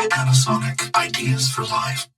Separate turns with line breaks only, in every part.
Panasonic ideas for life.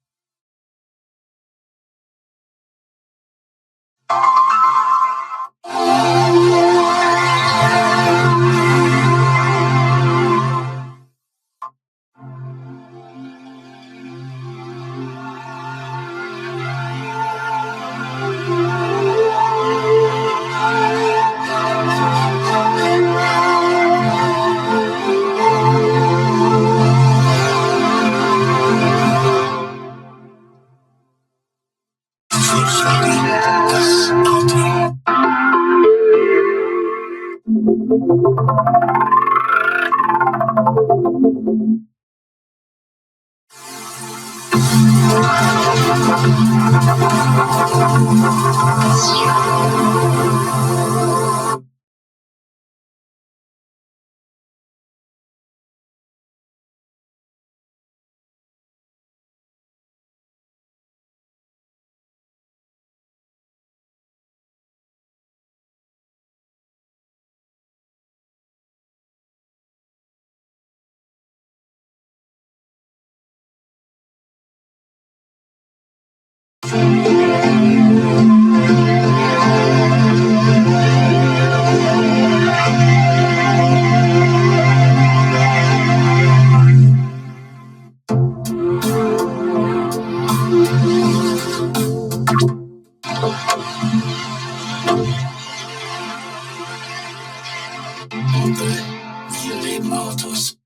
Wir lieben Autos.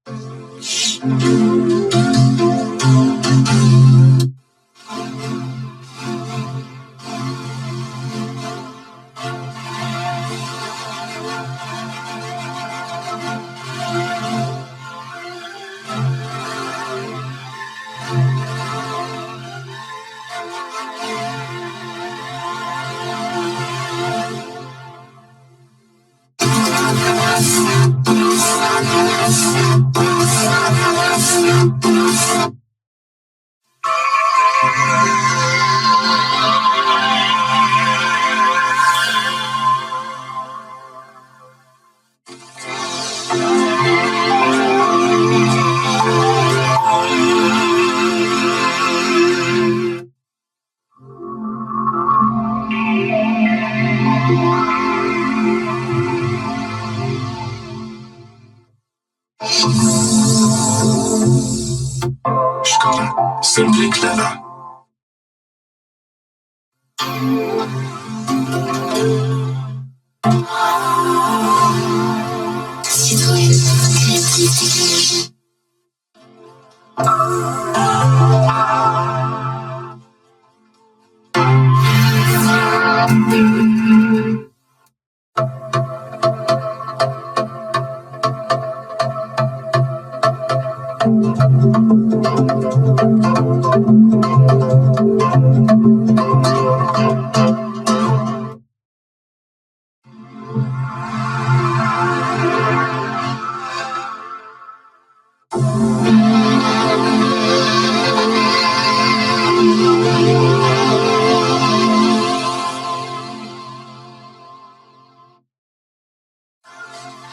Chorded, simply clever.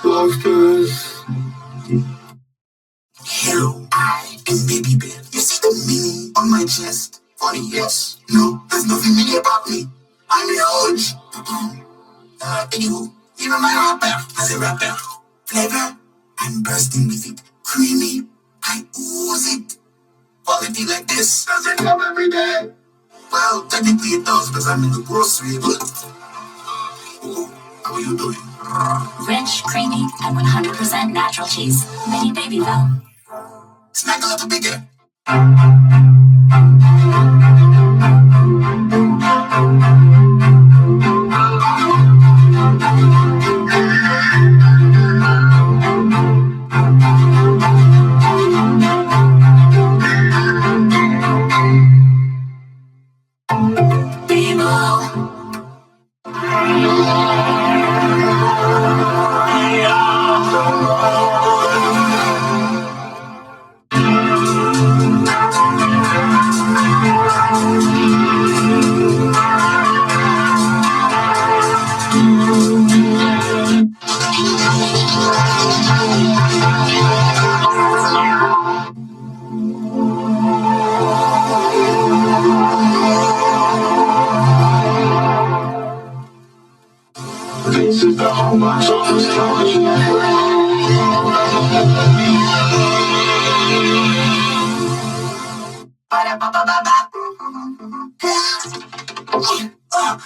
Lobsters.
Hello, I am Baby Bear. You see the meaning on my chest? Funny, yes. No, there's nothing mini about me. I'm huge. Anywho, even my rapper has a rapper. Flavor, I'm bursting with it. Creamy, I ooze it. Quality like this, does it come every day? Well, technically it does, because I'm in the grocery, but... Ooh, how are you doing?
Rich, creamy, and 100% natural cheese. Mini Babyville.
Snack a little bigger.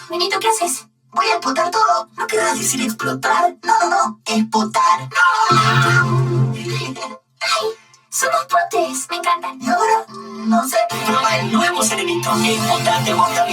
Benito, ¿qué haces?
Voy a explotar todo. No querrás decir explotar. No, no, no. Explotar. No.
Somos potes, me encantan.
Y ahora, no sé. Prueba el nuevo serenito. Explotate, bota.